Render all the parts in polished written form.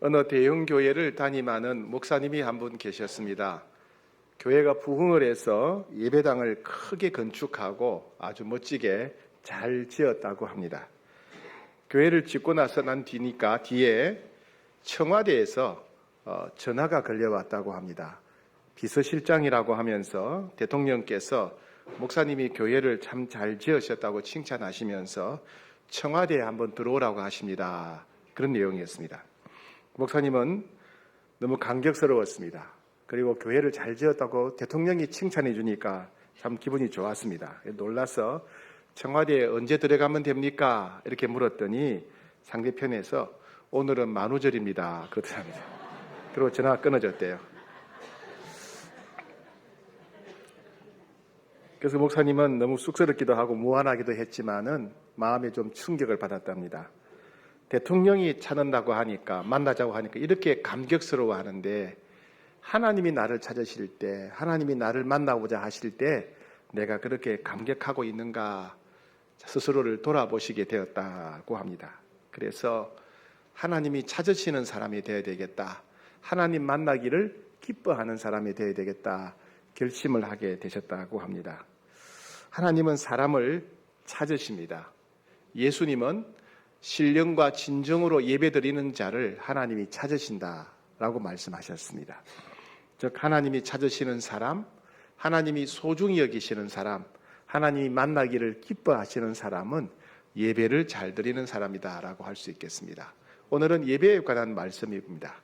어느 대형 교회를 담임하는 목사님이 한 분 계셨습니다. 교회가 부흥을 해서 예배당을 크게 건축하고 아주 멋지게 잘 지었다고 합니다. 교회를 짓고 나서 난 뒤에 청와대에서 전화가 걸려왔다고 합니다. 비서실장이라고 하면서 대통령께서 목사님이 교회를 참 잘 지으셨다고 칭찬하시면서 청와대에 한번 들어오라고 하십니다. 그런 내용이었습니다. 목사님은 너무 감격스러웠습니다. 그리고 교회를 잘 지었다고 대통령이 칭찬해 주니까 참 기분이 좋았습니다. 놀라서 청와대에 언제 들어가면 됩니까? 이렇게 물었더니 상대편에서 오늘은 만우절입니다. 그렇답니다. 그리고 전화가 끊어졌대요. 그래서 목사님은 너무 쑥스럽기도 하고 무안하기도 했지만은 마음에 좀 충격을 받았답니다. 대통령이 찾는다고 하니까, 만나자고 하니까 이렇게 감격스러워 하는데, 하나님이 나를 찾으실 때, 하나님이 나를 만나고자 하실 때 내가 그렇게 감격하고 있는가 스스로를 돌아보시게 되었다고 합니다. 그래서 하나님이 찾으시는 사람이 되어야 되겠다, 하나님 만나기를 기뻐하는 사람이 되어야 되겠다 결심을 하게 되셨다고 합니다. 하나님은 사람을 찾으십니다. 예수님은 신령과 진정으로 예배드리는 자를 하나님이 찾으신다라고 말씀하셨습니다. 즉 하나님이 찾으시는 사람, 하나님이 소중히 여기시는 사람, 하나님이 만나기를 기뻐하시는 사람은 예배를 잘 드리는 사람이다라고 할 수 있겠습니다. 오늘은 예배에 관한 말씀입니다.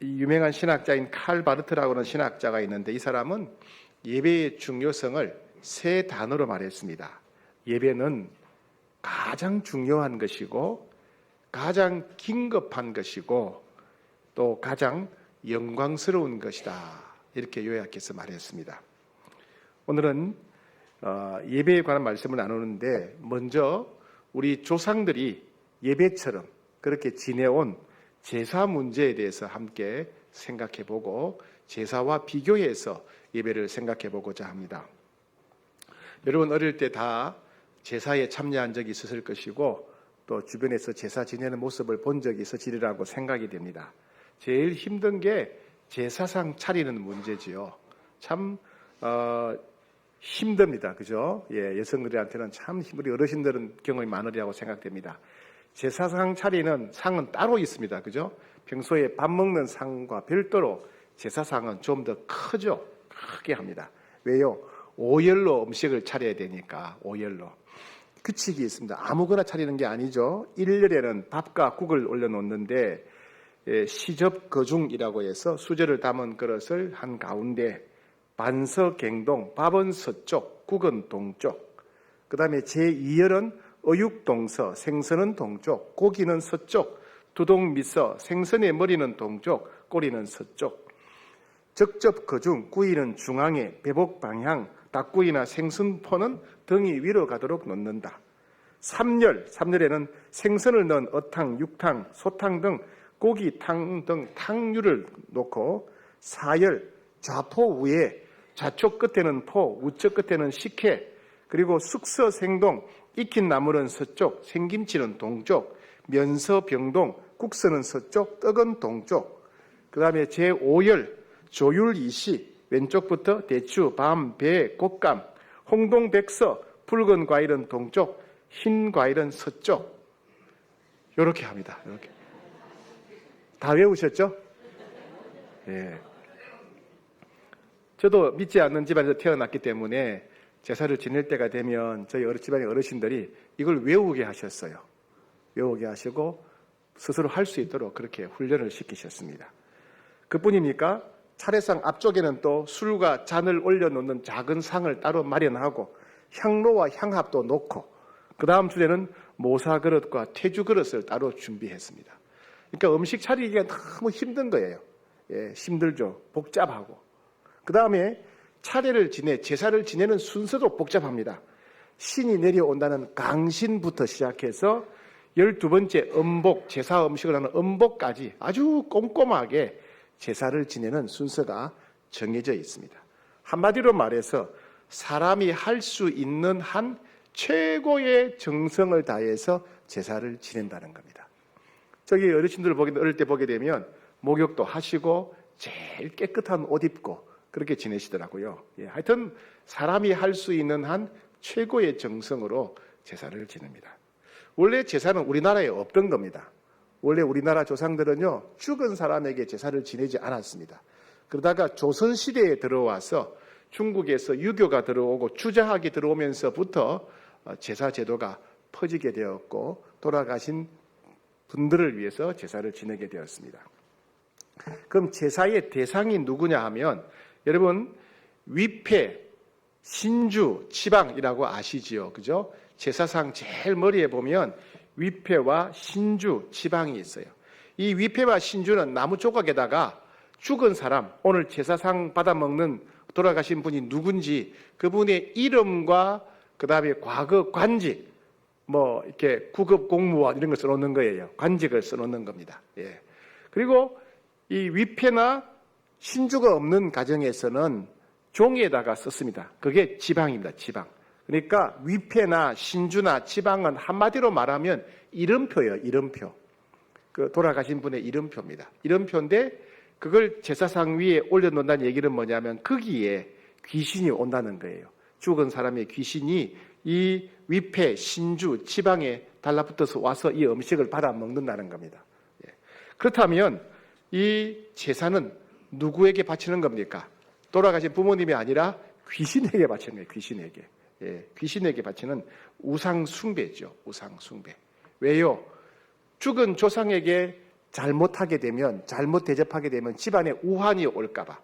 유명한 신학자인 칼 바르트라고 하는 신학자가 있는데, 이 사람은 예배의 중요성을 세 단어로 말했습니다. 예배는 가장 중요한 것이고, 가장 긴급한 것이고, 또 가장 영광스러운 것이다, 이렇게 요약해서 말했습니다. 오늘은 예배에 관한 말씀을 나누는데, 먼저 우리 조상들이 예배처럼 그렇게 지내온 제사 문제에 대해서 함께 생각해보고 제사와 비교해서 예배를 생각해보고자 합니다. 여러분 어릴 때 다 제사에 참여한 적이 있었을 것이고, 또 주변에서 제사 지내는 모습을 본 적이 있으리라고 생각이 됩니다. 제일 힘든 게 제사상 차리는 문제지요. 참 힘듭니다. 그죠? 예, 여성들한테는 참 우리 어르신들은 경험이 많으리라고 생각됩니다. 제사상 차리는 상은 따로 있습니다. 그죠? 평소에 밥 먹는 상과 별도로 제사상은 좀 더 크죠. 크게 합니다. 왜요? 오열로 음식을 차려야 되니까. 오열로. 규칙이 있습니다. 아무거나 차리는 게 아니죠. 일렬에는 밥과 국을 올려놓는데, 시접거중이라고 해서 수저를 담은 그릇을 한 가운데, 반서갱동, 밥은 서쪽, 국은 동쪽, 그 다음에 제2열은 어육동서, 생선은 동쪽, 고기는 서쪽, 두동미서, 생선의 머리는 동쪽, 꼬리는 서쪽, 적접거중, 구이는 중앙에, 배복방향, 닭구이나 생선포는 등이 위로 가도록 놓는다. 3열에는 생선을 넣은 어탕, 육탕, 소탕 등 고기, 탕 등 탕류를 놓고, 4열, 좌포 위에 좌측 끝에는 포, 우측 끝에는 식혜, 그리고 숙서 생동, 익힌 나물은 서쪽, 생김치는 동쪽, 면서 병동, 국서는 서쪽, 떡은 동쪽. 그 다음에 제5열, 조율 이시, 왼쪽부터 대추, 밤, 배, 곶감, 홍동, 백서, 붉은 과일은 동쪽, 흰 과일은 서쪽. 이렇게 합니다. 이렇게. 다 외우셨죠? 예. 저도 믿지 않는 집안에서 태어났기 때문에 제사를 지낼 때가 되면 저희 집안의 어르신들이 이걸 외우게 하셨어요. 외우게 하시고 스스로 할 수 있도록 그렇게 훈련을 시키셨습니다. 그뿐입니까? 차례상 앞쪽에는 또 술과 잔을 올려놓는 작은 상을 따로 마련하고, 향로와 향합도 놓고, 그 다음 주에는 모사 그릇과 태주 그릇을 따로 준비했습니다. 그러니까 음식 차리기가 너무 힘든 거예요. 예, 힘들죠. 복잡하고. 그 다음에 제사를 지내는 순서도 복잡합니다. 신이 내려온다는 강신부터 시작해서 12번째 음복, 제사 음식을 하는 음복까지 아주 꼼꼼하게 제사를 지내는 순서가 정해져 있습니다. 한마디로 말해서 사람이 할 수 있는 한 최고의 정성을 다해서 제사를 지낸다는 겁니다. 저기 어르신들 어릴 때 보게 되면 목욕도 하시고 제일 깨끗한 옷 입고 그렇게 지내시더라고요. 예, 하여튼 사람이 할 수 있는 한 최고의 정성으로 제사를 지냅니다. 원래 제사는 우리나라에 없던 겁니다. 원래 우리나라 조상들은요, 죽은 사람에게 제사를 지내지 않았습니다. 그러다가 조선시대에 들어와서 중국에서 유교가 들어오고 주자학이 들어오면서부터 제사 제도가 퍼지게 되었고 돌아가신 분들을 위해서 제사를 지내게 되었습니다. 그럼 제사의 대상이 누구냐 하면 여러분 위패, 신주, 치방이라고 아시지요? 그죠? 제사상 제일 머리에 보면 위패와 신주, 치방이 있어요. 이 위패와 신주는 나무 조각에다가 죽은 사람, 오늘 제사상 받아먹는 돌아가신 분이 누군지 그분의 이름과 그 다음에 과거 관직, 뭐 이렇게 구급 공무원 이런 걸 써놓는 거예요. 관직을 써놓는 겁니다. 예. 그리고 이 위패나 신주가 없는 가정에서는 종이에다가 썼습니다. 그게 지방입니다. 지방. 그러니까 위패나 신주나 지방은 한마디로 말하면 이름표예요. 이름표. 그 돌아가신 분의 이름표입니다. 이름표인데 그걸 제사상 위에 올려놓는다는 얘기는 뭐냐면 거기에 귀신이 온다는 거예요. 죽은 사람의 귀신이 이 위패, 신주, 지방에 달라붙어서 와서 이 음식을 받아 먹는다는 겁니다. 예. 그렇다면 이 제사는 누구에게 바치는 겁니까? 돌아가신 부모님이 아니라 귀신에게 바치는 거예요. 귀신에게. 예, 귀신에게 바치는 우상 숭배죠. 우상 숭배. 왜요? 죽은 조상에게 잘못하게 되면, 잘못 대접하게 되면 집안에 우환이 올까 봐.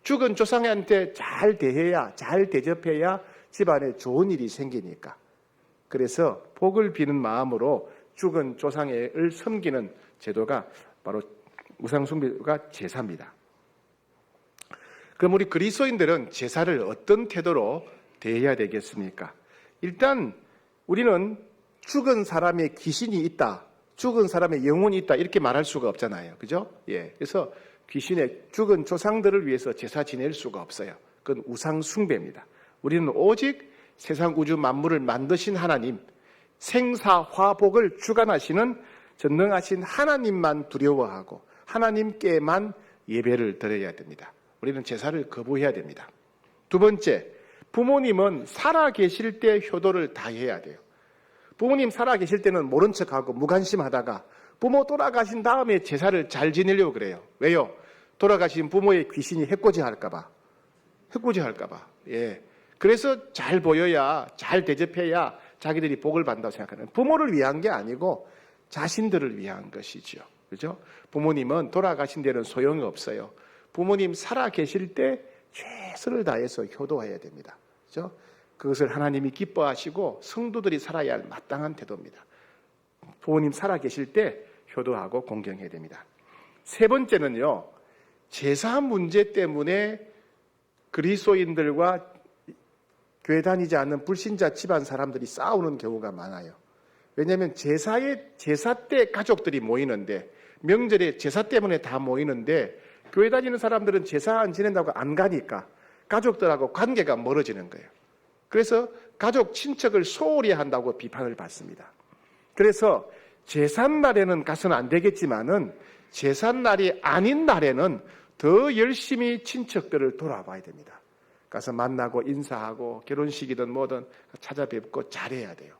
죽은 조상한테 잘 대해야, 잘 대접해야 집안에 좋은 일이 생기니까. 그래서 복을 비는 마음으로 죽은 조상을 섬기는 제도가 바로 우상 숭배가 제사입니다. 그럼 우리 그리스도인들은 제사를 어떤 태도로 대해야 되겠습니까? 일단 우리는 죽은 사람의 귀신이 있다, 죽은 사람의 영혼이 있다 이렇게 말할 수가 없잖아요. 그죠? 예. 그래서 귀신의 죽은 조상들을 위해서 제사 지낼 수가 없어요. 그건 우상 숭배입니다. 우리는 오직 세상 우주 만물을 만드신 하나님, 생사화복을 주관하시는 전능하신 하나님만 두려워하고 하나님께만 예배를 드려야 됩니다. 우리는 제사를 거부해야 됩니다. 두 번째, 부모님은 살아계실 때 효도를 다해야 돼요. 부모님 살아계실 때는 모른 척하고 무관심하다가 부모 돌아가신 다음에 제사를 잘 지내려고 그래요. 왜요? 돌아가신 부모의 귀신이 해코지 할까봐. 해코지 할까봐. 예. 그래서 잘 보여야, 잘 대접해야 자기들이 복을 받는다고 생각하는, 부모를 위한 게 아니고 자신들을 위한 것이죠. 그죠? 부모님은 돌아가신 데는 소용이 없어요. 부모님 살아계실 때 최선을 다해서 효도해야 됩니다. 그죠? 그것을 하나님이 기뻐하시고 성도들이 살아야 할 마땅한 태도입니다. 부모님 살아계실 때 효도하고 공경해야 됩니다. 세 번째는요, 제사 문제 때문에 그리스도인들과 교회 다니지 않는 불신자 집안 사람들이 싸우는 경우가 많아요. 왜냐하면 제사 때 가족들이 모이는데, 명절에 제사 때문에 다 모이는데 교회 다니는 사람들은 제사 안 지낸다고 안 가니까 가족들하고 관계가 멀어지는 거예요. 그래서 가족 친척을 소홀히 한다고 비판을 받습니다. 그래서 제삿날에는 가서는 안 되겠지만은 제삿날이 아닌 날에는 더 열심히 친척들을 돌아봐야 됩니다. 가서 만나고 인사하고 결혼식이든 뭐든 찾아뵙고 잘해야 돼요.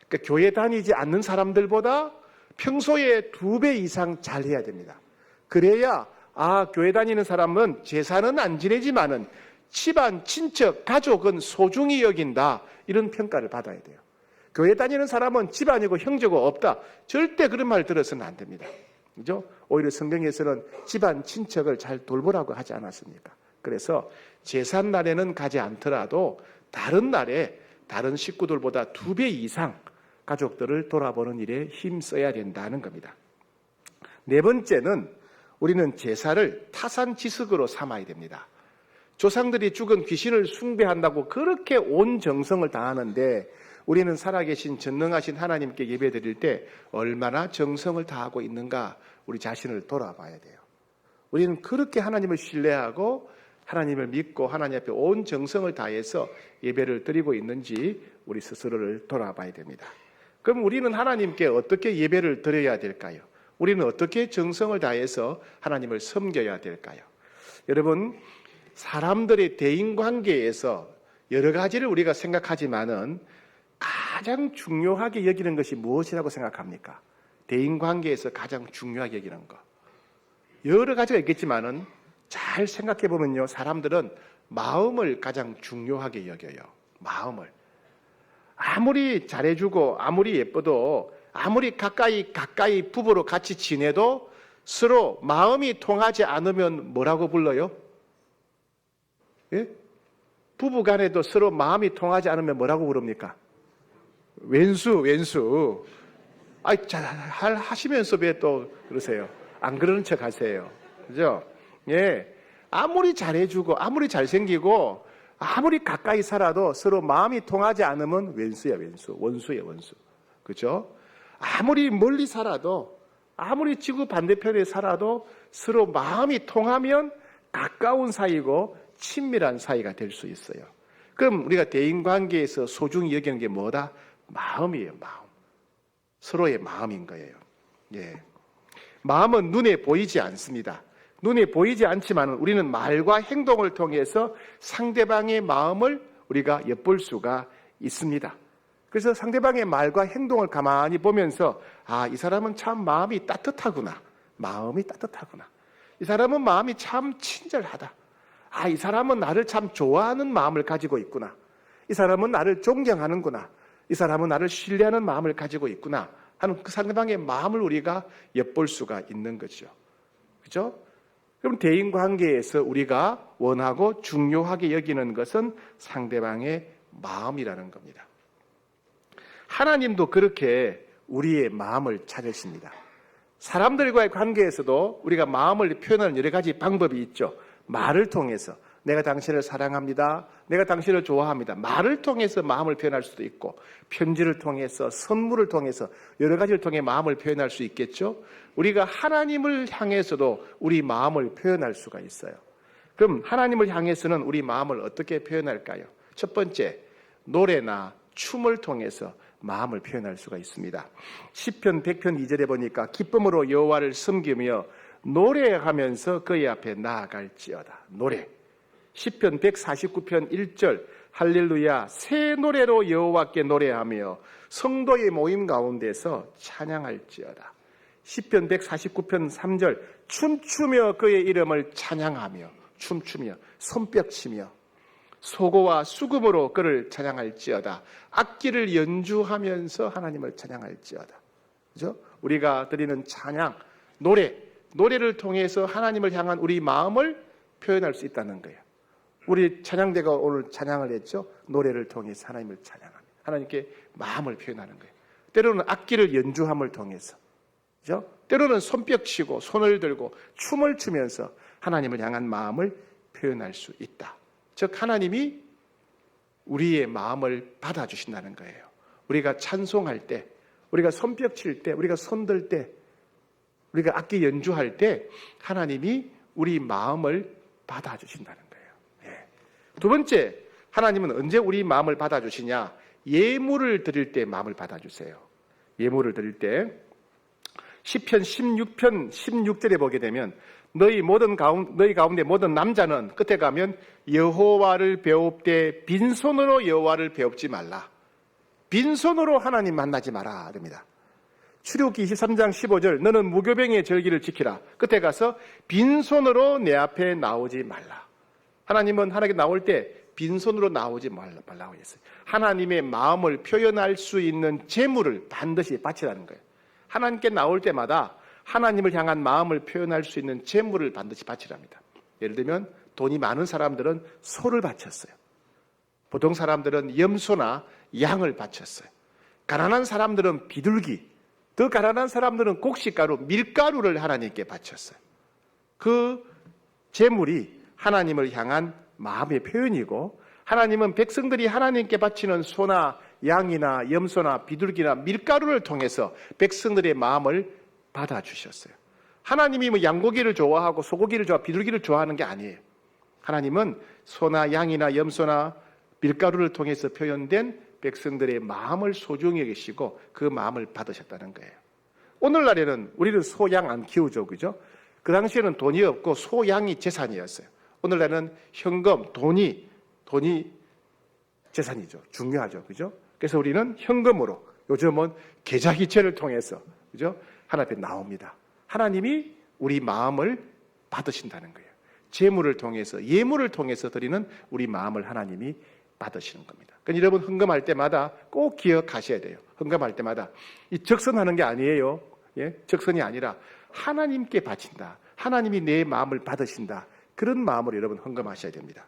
그러니까 교회 다니지 않는 사람들보다 평소에 2배 이상 잘해야 됩니다. 그래야 교회 다니는 사람은 제사는 안 지내지만은 집안, 친척, 가족은 소중히 여긴다, 이런 평가를 받아야 돼요. 교회 다니는 사람은 집안이고 형제가 없다, 절대 그런 말 들어서는 안 됩니다. 그죠? 오히려 성경에서는 집안, 친척을 잘 돌보라고 하지 않았습니까? 그래서 제삿날에는 가지 않더라도 다른 날에 다른 식구들보다 2배 이상 가족들을 돌아보는 일에 힘써야 된다는 겁니다. 네 번째는 우리는 제사를 타산지석으로 삼아야 됩니다. 조상들이 죽은 귀신을 숭배한다고 그렇게 온 정성을 다하는데 우리는 살아계신 전능하신 하나님께 예배드릴 때 얼마나 정성을 다하고 있는가, 우리 자신을 돌아봐야 돼요. 우리는 그렇게 하나님을 신뢰하고 하나님을 믿고 하나님 앞에 온 정성을 다해서 예배를 드리고 있는지 우리 스스로를 돌아봐야 됩니다. 그럼 우리는 하나님께 어떻게 예배를 드려야 될까요? 우리는 어떻게 정성을 다해서 하나님을 섬겨야 될까요? 여러분, 사람들의 대인관계에서 여러 가지를 우리가 생각하지만은 가장 중요하게 여기는 것이 무엇이라고 생각합니까? 대인관계에서 가장 중요하게 여기는 것. 여러 가지가 있겠지만은 잘 생각해 보면요, 사람들은 마음을 가장 중요하게 여겨요. 마음을. 아무리 잘해주고 아무리 예뻐도 아무리 가까이 부부로 같이 지내도 서로 마음이 통하지 않으면 뭐라고 불러요? 예? 부부 간에도 서로 마음이 통하지 않으면 뭐라고 부릅니까? 왼수. 잘 하시면서 왜 또 그러세요? 안 그러는 척 하세요. 그죠? 예. 아무리 잘해주고, 아무리 잘생기고, 아무리 가까이 살아도 서로 마음이 통하지 않으면 왼수야, 왼수. 원수야, 원수. 그죠? 아무리 멀리 살아도, 아무리 지구 반대편에 살아도 서로 마음이 통하면 가까운 사이고 친밀한 사이가 될 수 있어요. 그럼 우리가 대인관계에서 소중히 여기는 게 뭐다? 마음이에요, 마음. 서로의 마음인 거예요. 예. 마음은 눈에 보이지 않습니다. 눈에 보이지 않지만 우리는 말과 행동을 통해서 상대방의 마음을 우리가 엿볼 수가 있습니다. 그래서 상대방의 말과 행동을 가만히 보면서 이 사람은 참 마음이 따뜻하구나. 마음이 따뜻하구나. 이 사람은 마음이 참 친절하다. 이 사람은 나를 참 좋아하는 마음을 가지고 있구나. 이 사람은 나를 존경하는구나. 이 사람은 나를 신뢰하는 마음을 가지고 있구나 하는 그 상대방의 마음을 우리가 엿볼 수가 있는 거죠. 그죠? 그럼 대인관계에서 우리가 원하고 중요하게 여기는 것은 상대방의 마음이라는 겁니다. 하나님도 그렇게 우리의 마음을 찾으십니다. 사람들과의 관계에서도 우리가 마음을 표현하는 여러 가지 방법이 있죠. 말을 통해서 내가 당신을 사랑합니다. 내가 당신을 좋아합니다. 말을 통해서 마음을 표현할 수도 있고 편지를 통해서 선물을 통해서 여러 가지를 통해 마음을 표현할 수 있겠죠. 우리가 하나님을 향해서도 우리 마음을 표현할 수가 있어요. 그럼 하나님을 향해서는 우리 마음을 어떻게 표현할까요? 첫 번째, 노래나 춤을 통해서 마음을 표현할 수가 있습니다. 시편 100편 2절에 보니까 기쁨으로 여호와를 섬기며 노래하면서 그의 앞에 나아갈지어다. 노래. 시편 149편 1절 할렐루야 새 노래로 여호와께 노래하며 성도의 모임 가운데서 찬양할지어다. 시편 149편 3절 춤추며 그의 이름을 찬양하며 춤추며 손뼉치며 소고와 수금으로 그를 찬양할지어다. 악기를 연주하면서 하나님을 찬양할지어다. 그죠? 우리가 드리는 찬양, 노래를 통해서 하나님을 향한 우리 마음을 표현할 수 있다는 거예요. 우리 찬양대가 오늘 찬양을 했죠. 노래를 통해서 하나님을 찬양합니다. 하나님께 마음을 표현하는 거예요. 때로는 악기를 연주함을 통해서, 그죠? 때로는 손뼉치고 손을 들고 춤을 추면서 하나님을 향한 마음을 표현할 수 있다. 즉 하나님이 우리의 마음을 받아주신다는 거예요. 우리가 찬송할 때, 우리가 손뼉칠 때, 우리가 손들 때, 우리가 악기 연주할 때 하나님이 우리 마음을 받아주신다는 거예요. 두 번째, 하나님은 언제 우리 마음을 받아주시냐? 예물을 드릴 때 마음을 받아주세요. 예물을 드릴 때 시편 16편 16절에 보게 되면 너희 가운데 모든 남자는 끝에 가면 여호와를 배웁되 빈손으로 여호와를 배웁지 말라. 빈손으로 하나님 만나지 마라 됩니다. 출애굽기 23장 15절 너는 무교병의 절기를 지키라. 끝에 가서 빈손으로 내 앞에 나오지 말라. 하나님은 하나님께 나올 때 빈손으로 나오지 말라고 했어요. 하나님의 마음을 표현할 수 있는 재물을 반드시 바치라는 거예요. 하나님께 나올 때마다 하나님을 향한 마음을 표현할 수 있는 재물을 반드시 바치랍니다. 예를 들면 돈이 많은 사람들은 소를 바쳤어요. 보통 사람들은 염소나 양을 바쳤어요. 가난한 사람들은 비둘기, 더 가난한 사람들은 곡식가루, 밀가루를 하나님께 바쳤어요. 그 재물이 하나님을 향한 마음의 표현이고 하나님은 백성들이 하나님께 바치는 소나 양이나 염소나 비둘기나 밀가루를 통해서 백성들의 마음을 받아주셨어요. 하나님이 뭐 양고기를 좋아하고 소고기를 좋아하고 비둘기를 좋아하는 게 아니에요. 하나님은 소나 양이나 염소나 밀가루를 통해서 표현된 백성들의 마음을 소중히 여기시고 그 마음을 받으셨다는 거예요. 오늘날에는 우리는 소양 안 키우죠, 그죠? 그 당시에는 돈이 없고 소양이 재산이었어요. 오늘날에는 현금, 돈이 재산이죠. 중요하죠, 그죠? 그래서 우리는 현금으로, 요즘은 계좌기체를 통해서, 그죠? 하나님 앞에 나옵니다. 하나님이 우리 마음을 받으신다는 거예요. 재물을 통해서, 예물을 통해서 드리는 우리 마음을 하나님이 받으시는 겁니다. 그러니까 여러분 헌금할 때마다 꼭 기억하셔야 돼요. 헌금할 때마다 이 적선하는 게 아니에요. 예? 적선이 아니라 하나님께 바친다. 하나님이 내 마음을 받으신다. 그런 마음으로 여러분 헌금하셔야 됩니다.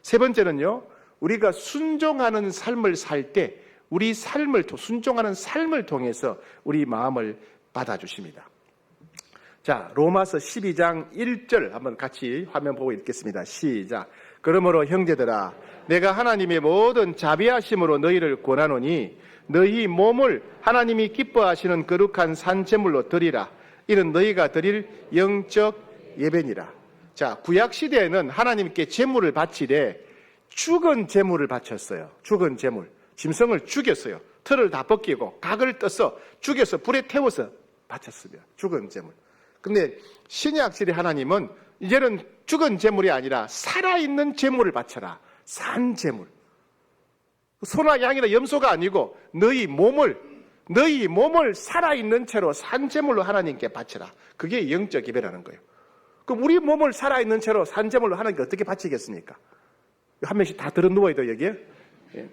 세 번째는요, 우리가 순종하는 삶을 살 때 우리 삶을 순종하는 삶을 통해서 우리 마음을 받아주십니다. 자, 로마서 12장 1절 한번 같이 화면 보고 읽겠습니다. 시작. 그러므로 형제들아, 내가 하나님의 모든 자비하심으로 너희를 권하노니 너희 몸을 하나님이 기뻐하시는 거룩한 산제물로 드리라. 이는 너희가 드릴 영적 예배니라. 자, 구약 시대에는 하나님께 제물을 바치되 죽은 제물을 바쳤어요. 죽은 제물. 짐승을 죽였어요. 털을 다 벗기고 각을 떠서 죽여서 불에 태워서 바쳤으며 죽은 제물. 근데 신약 시대 하나님은 이제는 죽은 제물이 아니라 살아있는 제물을 바쳐라. 산 제물. 소나 양이나 염소가 아니고 너희 몸을 살아있는 채로 산 제물로 하나님께 바쳐라. 그게 영적 예배라는 거예요. 그럼 우리 몸을 살아있는 채로 산 제물로 하나님께 어떻게 바치겠습니까? 한 명씩 다 들어 누워야 돼요, 여기에. 예.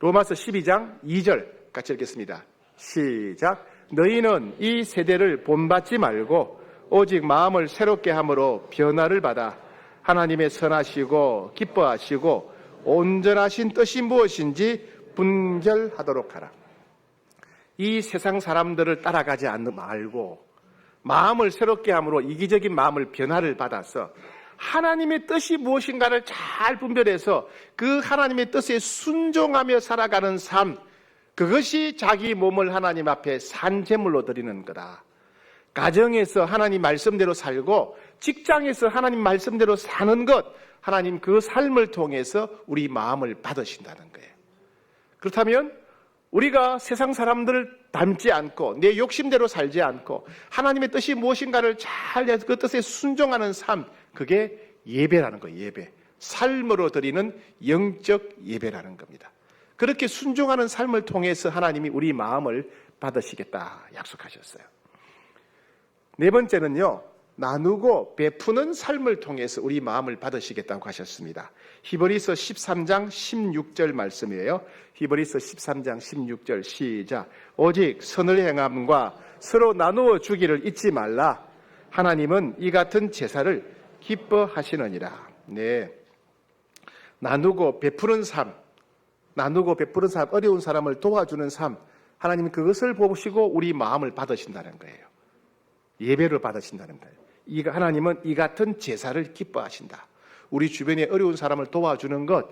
로마서 12장 2절 같이 읽겠습니다. 시작. 너희는 이 세대를 본받지 말고 오직 마음을 새롭게 함으로 변화를 받아 하나님의 선하시고 기뻐하시고 온전하신 뜻이 무엇인지 분별하도록 하라. 이 세상 사람들을 따라가지 말고 마음을 새롭게 함으로 이기적인 마음을 변화를 받아서 하나님의 뜻이 무엇인가를 잘 분별해서 그 하나님의 뜻에 순종하며 살아가는 삶, 그것이 자기 몸을 하나님 앞에 산제물로 드리는 거다. 가정에서 하나님 말씀대로 살고 직장에서 하나님 말씀대로 사는 것, 하나님 그 삶을 통해서 우리 마음을 받으신다는 거예요. 그렇다면 우리가 세상 사람들을 닮지 않고 내 욕심대로 살지 않고 하나님의 뜻이 무엇인가를 잘 그 뜻에 순종하는 삶, 그게 예배라는 거예요. 예배. 삶으로 드리는 영적 예배라는 겁니다. 그렇게 순종하는 삶을 통해서 하나님이 우리 마음을 받으시겠다 약속하셨어요. 네 번째는요, 나누고 베푸는 삶을 통해서 우리 마음을 받으시겠다고 하셨습니다. 히브리서 13장 16절 말씀이에요. 히브리서 13장 16절 시작. 오직 선을 행함과 서로 나누어 주기를 잊지 말라. 하나님은 이 같은 제사를 기뻐하시느니라. 네, 나누고 베푸는 삶, 어려운 사람을 도와주는 삶, 하나님은 그것을 보시고 우리 마음을 받으신다는 거예요. 예배를 받으신다는 거예요. 하나님은 이 같은 제사를 기뻐하신다. 우리 주변에 어려운 사람을 도와주는 것,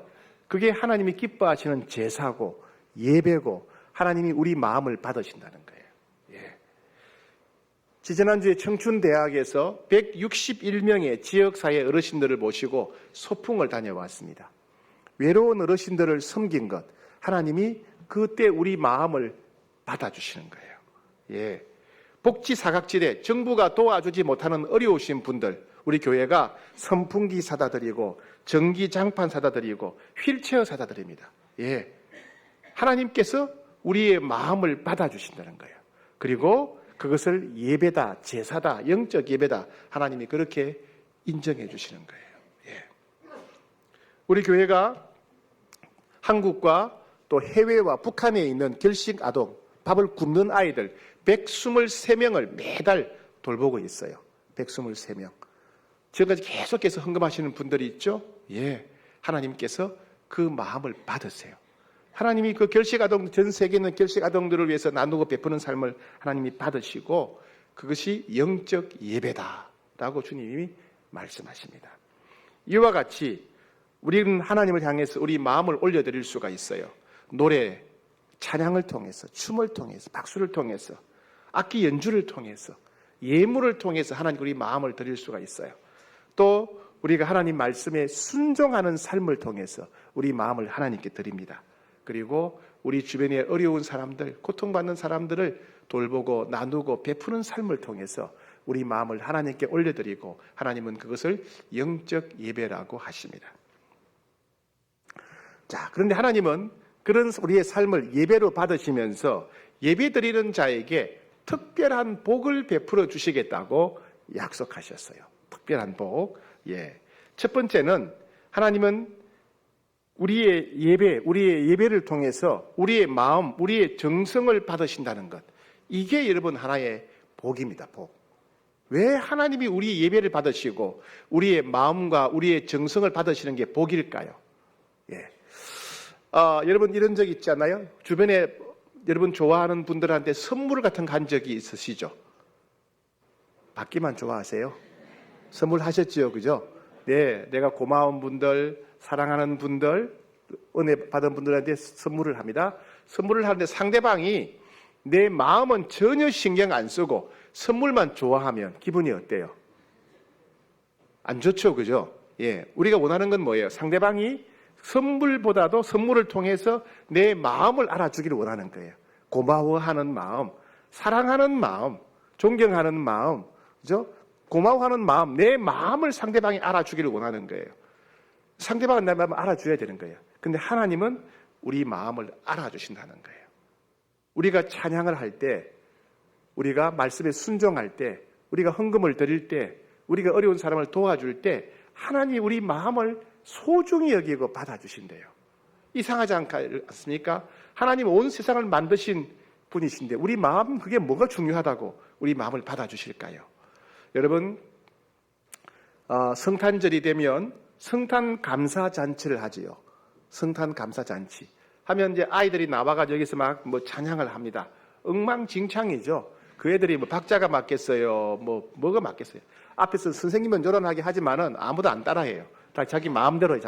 그게 하나님이 기뻐하시는 제사고 예배고 하나님이 우리 마음을 받으신다는 거예요. 예. 지지난주에 청춘대학에서 161명의 지역사회 어르신들을 모시고 소풍을 다녀왔습니다. 외로운 어르신들을 섬긴 것, 하나님이 그때 우리 마음을 받아주시는 거예요. 예. 복지 사각지대, 정부가 도와주지 못하는 어려우신 분들, 우리 교회가 선풍기 사다 드리고 전기 장판 사다 드리고 휠체어 사다 드립니다. 예. 하나님께서 우리의 마음을 받아주신다는 거예요. 그리고 그것을 예배다, 제사다, 영적 예배다, 하나님이 그렇게 인정해 주시는 거예요. 예. 우리 교회가 한국과 또 해외와 북한에 있는 결식 아동, 밥을 굶는 아이들 123명을 매달 돌보고 있어요. 123명. 지금까지 계속해서 헌금하시는 분들이 있죠? 예. 하나님께서 그 마음을 받으세요. 하나님이 그 결식 아동, 전 세계에 있는 결식 아동들을 위해서 나누고 베푸는 삶을 하나님이 받으시고 그것이 영적 예배다라고 주님이 말씀하십니다. 이와 같이 우리는 하나님을 향해서 우리 마음을 올려드릴 수가 있어요. 노래, 찬양을 통해서, 춤을 통해서, 박수를 통해서, 악기 연주를 통해서, 예물을 통해서 하나님 우리 마음을 드릴 수가 있어요. 또 우리가 하나님 말씀에 순종하는 삶을 통해서 우리 마음을 하나님께 드립니다. 그리고 우리 주변에 어려운 사람들, 고통받는 사람들을 돌보고 나누고 베푸는 삶을 통해서 우리 마음을 하나님께 올려드리고 하나님은 그것을 영적 예배라고 하십니다. 자, 그런데 하나님은 그런 우리의 삶을 예배로 받으시면서 예배드리는 자에게 특별한 복을 베풀어 주시겠다고 약속하셨어요. 특별한 복. 첫 번째는 하나님은 우리의 예배를 통해서 우리의 마음, 우리의 정성을 받으신다는 것. 이게 여러분 하나의 복입니다. 복. 왜 하나님이 우리 예배를 받으시고 우리의 마음과 우리의 정성을 받으시는 게 복일까요? 여러분 이런 적 있잖아요. 주변에 여러분 좋아하는 분들한테 선물 같은 거 한 적이 있으시죠? 받기만 좋아하세요? 선물하셨지요, 그죠? 네, 내가 고마운 분들, 사랑하는 분들, 은혜 받은 분들한테 선물을 합니다. 선물을 하는데 상대방이 내 마음은 전혀 신경 안 쓰고 선물만 좋아하면 기분이 어때요? 안 좋죠, 그죠? 우리가 원하는 건 뭐예요? 상대방이 선물보다도 선물을 통해서 내 마음을 알아주기를 원하는 거예요. 고마워하는 마음, 사랑하는 마음, 존경하는 마음, 그죠? 고마워하는 마음, 내 마음을 상대방이 알아주기를 원하는 거예요. 상대방은 내 마음을 알아줘야 되는 거예요. 근데 하나님은 우리 마음을 알아주신다는 거예요. 우리가 찬양을 할 때, 우리가 말씀에 순종할 때, 우리가 헌금을 드릴 때, 우리가 어려운 사람을 도와줄 때 하나님이 우리 마음을 소중히 여기고 받아주신대요. 이상하지 않습니까? 하나님 온 세상을 만드신 분이신데 우리 마음 그게 뭐가 중요하다고 우리 마음을 받아주실까요? 여러분 성탄절이 되면 성탄 감사잔치를 하지요. 성탄 감사잔치 하면 이제 아이들이 나와가지고 여기서 막 뭐 찬양을 합니다. 엉망진창이죠. 그 애들이 뭐 박자가 맞겠어요? 뭐가 맞겠어요? 앞에서 선생님은 요란하게 하지만은 아무도 안 따라해요. 다 자기 마음대로.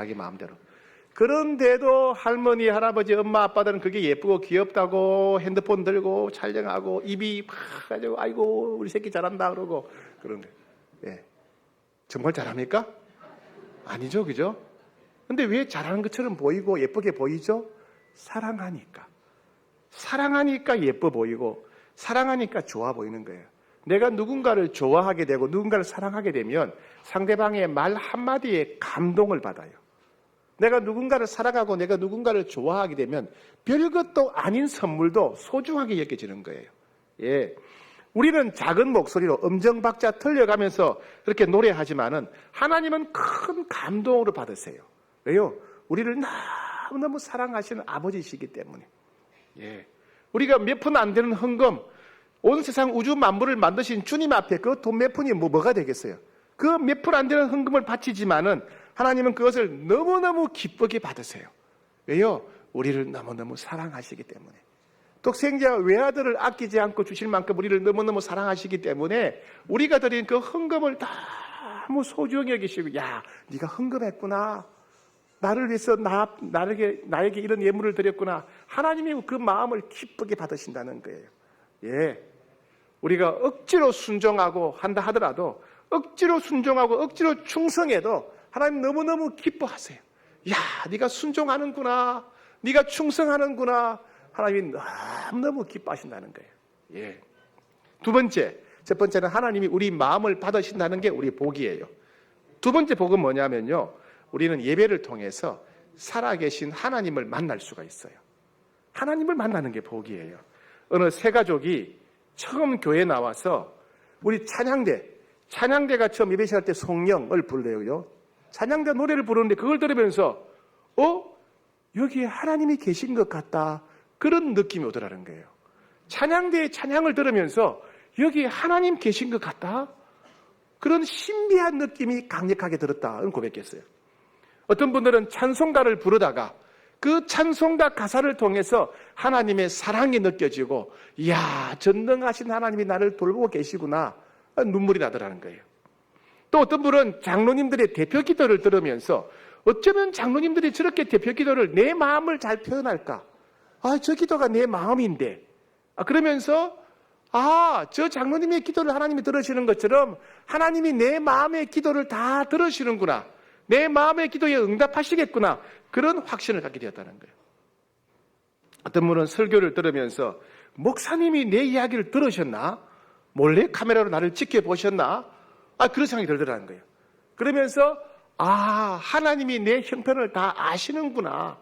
그런데도 할머니, 할아버지, 엄마, 아빠들은 그게 예쁘고 귀엽다고 핸드폰 들고 촬영하고 입이 막 가지고 아이고 우리 새끼 잘한다 그러고 그런 거예요. 정말 잘합니까? 아니죠, 그죠? 근데 왜 잘하는 것처럼 보이고 예쁘게 보이죠? 사랑하니까 예뻐 보이고 사랑하니까 좋아 보이는 거예요. 내가 누군가를 좋아하게 되고 누군가를 사랑하게 되면 상대방의 말 한마디에 감동을 받아요. 내가 누군가를 사랑하고 내가 누군가를 좋아하게 되면 별것도 아닌 선물도 소중하게 여겨지는 거예요. 우리는 작은 목소리로 음정박자 틀려가면서 그렇게 노래하지만은 하나님은 큰 감동으로 받으세요. 왜요? 우리를 너무너무 사랑하시는 아버지시기 때문에. 우리가 몇 푼 안 되는 헌금, 온 세상 우주 만물을 만드신 주님 앞에 그 돈 몇 푼이 뭐가 되겠어요? 그 몇 푼 안 되는 헌금을 바치지만은 하나님은 그것을 너무너무 기쁘게 받으세요. 왜요? 우리를 너무너무 사랑하시기 때문에. 독생자 외아들을 아끼지 않고 주실 만큼 우리를 너무너무 사랑하시기 때문에 우리가 드린 그 헌금을 너무 소중히 여기시고, 야, 네가 헌금했구나. 나를 위해서 나에게 이런 예물을 드렸구나. 하나님이 그 마음을 기쁘게 받으신다는 거예요. 우리가 억지로 순종하고 한다 하더라도 억지로 순종하고 억지로 충성해도 하나님 너무너무 기뻐하세요. 야, 네가 순종하는구나. 네가 충성하는구나. 하나님이 너무너무 기뻐하신다는 거예요. 첫 번째는 하나님이 우리 마음을 받으신다는 게 우리 복이에요. 두 번째 복은 뭐냐면요. 우리는 예배를 통해서 살아계신 하나님을 만날 수가 있어요. 하나님을 만나는 게 복이에요. 어느 세 가족이 처음 교회에 나와서 우리 찬양대가 처음 예배 시작할 때 성령을 불러요. 찬양대 노래를 부르는데 그걸 들으면서 여기에 하나님이 계신 것 같다. 그런 느낌이 오더라는 거예요. 찬양대의 찬양을 들으면서 여기에 하나님 계신 것 같다. 그런 신비한 느낌이 강력하게 들었다는 고백했어요. 어떤 분들은 찬송가를 부르다가 그 찬송가 가사를 통해서 하나님의 사랑이 느껴지고, 이야, 전능하신 하나님이 나를 돌보고 계시구나. 눈물이 나더라는 거예요. 또 어떤 분은 장로님들의 대표 기도를 들으면서 어쩌면 장로님들이 저렇게 대표 기도를 내 마음을 잘 표현할까? 저 기도가 내 마음인데. 그러면서 저 장로님의 기도를 하나님이 들으시는 것처럼 하나님이 내 마음의 기도를 다 들으시는구나. 내 마음의 기도에 응답하시겠구나. 그런 확신을 갖게 되었다는 거예요. 어떤 분은 설교를 들으면서 목사님이 내 이야기를 들으셨나? 몰래 카메라로 나를 지켜보셨나? 그런 생각이 들더라는 거예요. 그러면서 하나님이 내 형편을 다 아시는구나.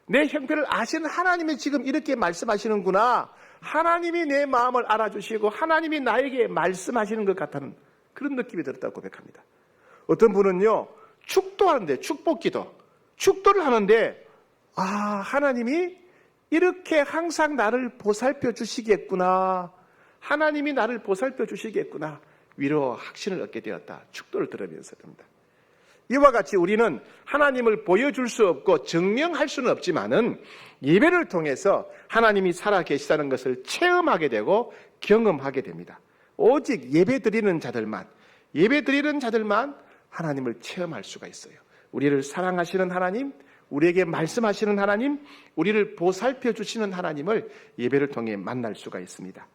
내 형편을 아시는 하나님이 지금 이렇게 말씀하시는구나. 하나님이 내 마음을 알아주시고 하나님이 나에게 말씀하시는 것 같다는 그런 느낌이 들었다고 고백합니다. 어떤 분은요, 축도하는데, 축복기도. 축도를 하는데, 하나님이 이렇게 항상 나를 보살펴 주시겠구나. 하나님이 나를 보살펴 주시겠구나. 위로 확신을 얻게 되었다. 축도를 들으면서 그럽니다. 이와 같이 우리는 하나님을 보여줄 수 없고 증명할 수는 없지만은 예배를 통해서 하나님이 살아계시다는 것을 체험하게 되고 경험하게 됩니다. 오직 예배 드리는 자들만 하나님을 체험할 수가 있어요. 우리를 사랑하시는 하나님, 우리에게 말씀하시는 하나님, 우리를 보살펴 주시는 하나님을 예배를 통해 만날 수가 있습니다.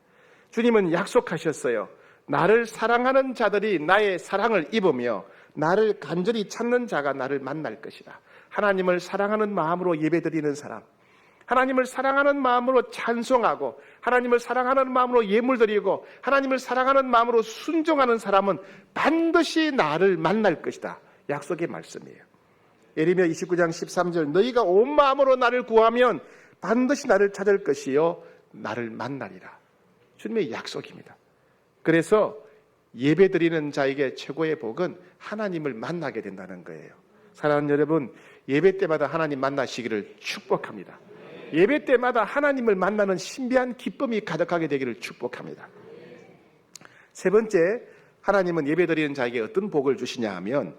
주님은 약속하셨어요. 나를 사랑하는 자들이 나의 사랑을 입으며 나를 간절히 찾는 자가 나를 만날 것이다. 하나님을 사랑하는 마음으로 예배드리는 사람, 하나님을 사랑하는 마음으로 찬송하고 하나님을 사랑하는 마음으로 예물드리고 하나님을 사랑하는 마음으로 순종하는 사람은 반드시 나를 만날 것이다. 약속의 말씀이에요. 예레미야 29장 13절, 너희가 온 마음으로 나를 구하면 반드시 나를 찾을 것이요 나를 만나리라. 주님의 약속입니다. 그래서 예배드리는 자에게 최고의 복은 하나님을 만나게 된다는 거예요. 사랑하는 여러분, 예배 때마다 하나님 만나시기를 축복합니다. 예배 때마다 하나님을 만나는 신비한 기쁨이 가득하게 되기를 축복합니다. 세 번째, 하나님은 예배드리는 자에게 어떤 복을 주시냐 하면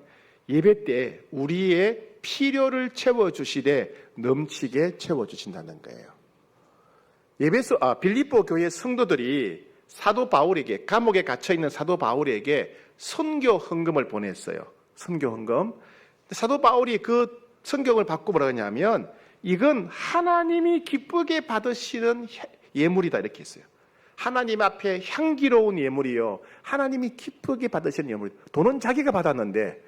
예배 때 우리의 필요를 채워주시되 넘치게 채워주신다는 거예요. 빌립보 교회 성도들이 사도 바울에게, 감옥에 갇혀있는 사도 바울에게 선교 헌금을 보냈어요. 선교 헌금. 사도 바울이 그 성경을 받고 뭐라 하냐면 이건 하나님이 기쁘게 받으시는 예물이다 이렇게 했어요. 하나님 앞에 향기로운 예물이요, 하나님이 기쁘게 받으시는 예물. 돈은 자기가 받았는데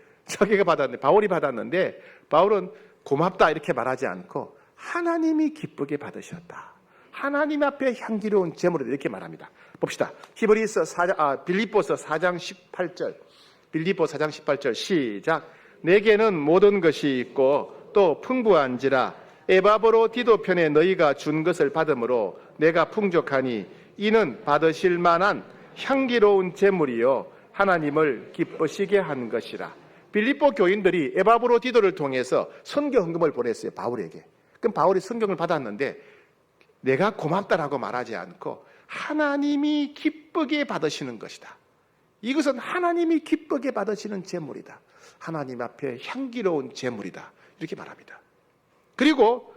바울이 받았는데 바울은 고맙다 이렇게 말하지 않고 하나님이 기쁘게 받으셨다. 하나님 앞에 향기로운 제물이다 이렇게 말합니다. 봅시다. 빌립보서 4장 18절. 빌립보 4장 18절 시작. 내게는 모든 것이 있고 또 풍부한지라 에바브로디도 편에 너희가 준 것을 받음으로 내가 풍족하니 이는 받으실 만한 향기로운 제물이요 하나님을 기쁘시게 한 것이라. 빌립보 교인들이 에바브로디도를 통해서 선교 헌금을 보냈어요. 바울에게. 그럼 바울이 성경을 받았는데 내가 고맙다라고 말하지 않고 하나님이 기쁘게 받으시는 것이다. 이것은 하나님이 기쁘게 받으시는 제물이다. 하나님 앞에 향기로운 제물이다. 이렇게 말합니다. 그리고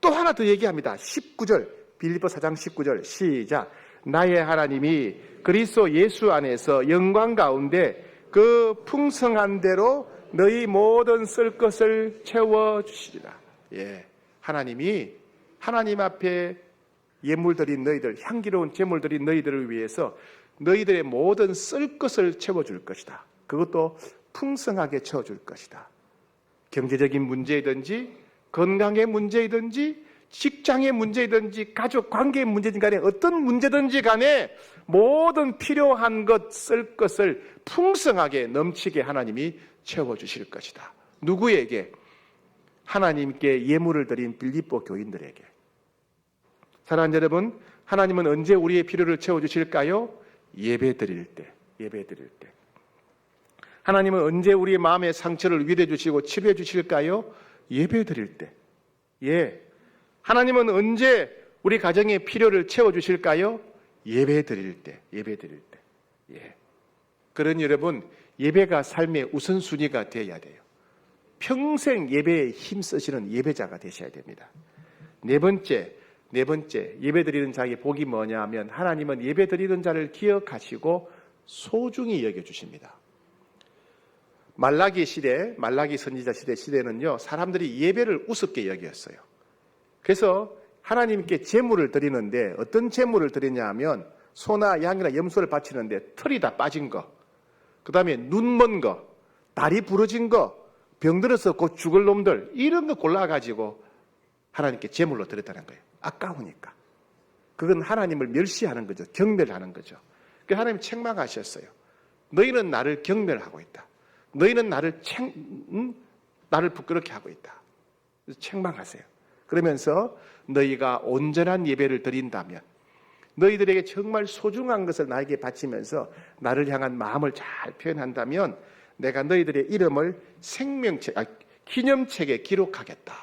또 하나 더 얘기합니다. 19절, 빌립보 4장 19절 시작. 나의 하나님이 그리스도 예수 안에서 영광 가운데 그 풍성한 대로 너희 모든 쓸 것을 채워주시리라. 하나님이 하나님 앞에 예물 드린 너희들, 향기로운 제물 드린 너희들을 위해서 너희들의 모든 쓸 것을 채워줄 것이다. 그것도 풍성하게 채워줄 것이다. 경제적인 문제이든지 건강의 문제이든지 직장의 문제이든지 가족 관계의 문제든 간에 어떤 문제든지 간에 모든 필요한 것, 쓸 것을 풍성하게 넘치게 하나님이 채워주실 것이다. 누구에게? 하나님께 예물을 드린 빌립보 교인들에게. 사랑하는 여러분, 하나님은 언제 우리의 필요를 채워주실까요? 예배 드릴 때. 하나님은 언제 우리의 마음의 상처를 위로해 주시고 치료해 주실까요? 예배 드릴 때. 하나님은 언제 우리 가정의 필요를 채워주실까요? 예배 드릴 때. 그러니 여러분, 예배가 삶의 우선순위가 되어야 돼요. 평생 예배에 힘쓰시는 예배자가 되셔야 됩니다. 네 번째, 예배드리는 자에게 복이 뭐냐 하면 하나님은 예배드리는 자를 기억하시고 소중히 여겨주십니다. 말라기 선지자 시대는요, 사람들이 예배를 우습게 여겼어요. 그래서 하나님께 제물을 드리는데 어떤 제물을 드리냐 하면 소나 양이나 염소를 바치는데 털이 다 빠진 거, 그 다음에 눈 먼 거, 다리 부러진 거, 병들어서 곧 죽을 놈들, 이런 거 골라가지고 하나님께 제물로 드렸다는 거예요. 아까우니까. 그건 하나님을 멸시하는 거죠. 경멸하는 거죠. 그러니까 하나님 책망하셨어요. 너희는 나를 경멸하고 있다. 너희는 나를 부끄럽게 하고 있다. 그래서 책망하세요. 그러면서 너희가 온전한 예배를 드린다면, 너희들에게 정말 소중한 것을 나에게 바치면서 나를 향한 마음을 잘 표현한다면 내가 너희들의 이름을 기념책에 기록하겠다.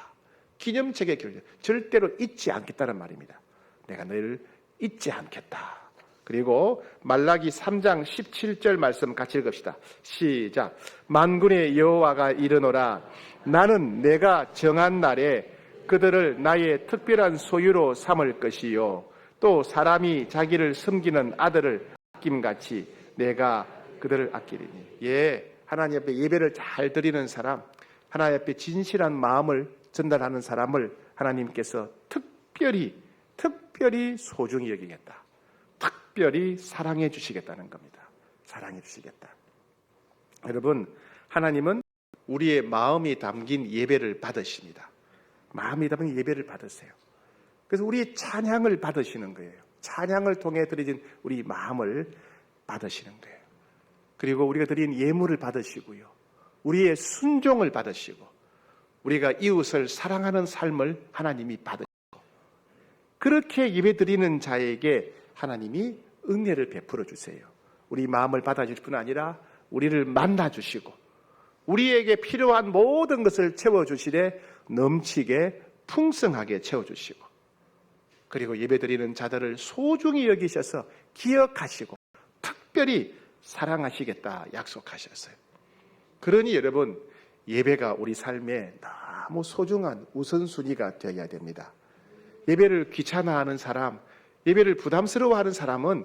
기념책에 기록, 절대로 잊지 않겠다는 말입니다. 내가 너희를 잊지 않겠다. 그리고 말라기 3장 17절 말씀 같이 읽읍시다. 시작. 만군의 여호와가 이르노라. 나는 내가 정한 날에 그들을 나의 특별한 소유로 삼을 것이요, 또 사람이 자기를 섬기는 아들을 아낌같이 내가 그들을 아끼리니. 예, 하나님 앞에 예배를 잘 드리는 사람, 하나님 앞에 진실한 마음을 전달하는 사람을 하나님께서 특별히 소중히 여기겠다. 특별히 사랑해 주시겠다는 겁니다. 사랑해 주시겠다. 여러분, 하나님은 우리의 마음이 담긴 예배를 받으십니다. 마음이 담긴 예배를 받으세요. 그래서 우리의 찬양을 받으시는 거예요. 찬양을 통해 드려진 우리 마음을 받으시는 거예요. 그리고 우리가 드린 예물을 받으시고요. 우리의 순종을 받으시고, 우리가 이웃을 사랑하는 삶을 하나님이 받으시고, 그렇게 예배드리는 자에게 하나님이 은혜를 베풀어 주세요. 우리 마음을 받아주실 뿐 아니라 우리를 만나주시고 우리에게 필요한 모든 것을 채워주시되 넘치게 풍성하게 채워주시고, 그리고 예배드리는 자들을 소중히 여기셔서 기억하시고 특별히 사랑하시겠다 약속하셨어요. 그러니 여러분, 예배가 우리 삶에 너무 소중한 우선순위가 되어야 됩니다. 예배를 귀찮아하는 사람, 예배를 부담스러워하는 사람은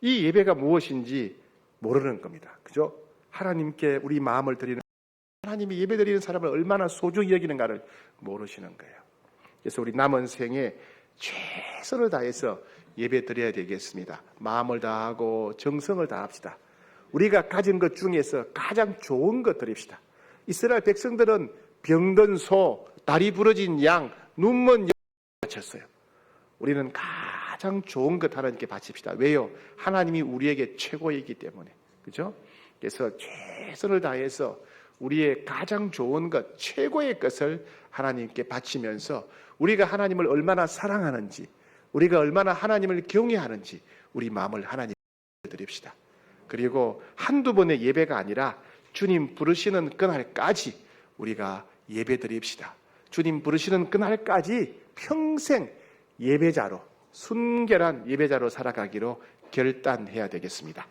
이 예배가 무엇인지 모르는 겁니다. 그죠? 하나님께 우리 마음을 드리는, 하나님이 예배 드리는 사람을 얼마나 소중히 여기는가를 모르시는 거예요. 그래서 우리 남은 생에 최선을 다해서 예배 드려야 되겠습니다. 마음을 다하고 정성을 다합시다. 우리가 가진 것 중에서 가장 좋은 것 드립시다. 이스라엘 백성들은 병든 소, 다리 부러진 양, 눈먼 양 바쳤어요. 우리는 가장 좋은 것 하나님께 바칩시다. 왜요? 하나님이 우리에게 최고이기 때문에. 그죠? 그래서 최선을 다해서 우리의 가장 좋은 것, 최고의 것을 하나님께 바치면서 우리가 하나님을 얼마나 사랑하는지, 우리가 얼마나 하나님을 경외하는지 우리 마음을 하나님께 드립시다. 그리고 한두 번의 예배가 아니라 주님 부르시는 그날까지 우리가 예배 드립시다. 주님 부르시는 그날까지 평생 예배자로, 순결한 예배자로 살아가기로 결단해야 되겠습니다.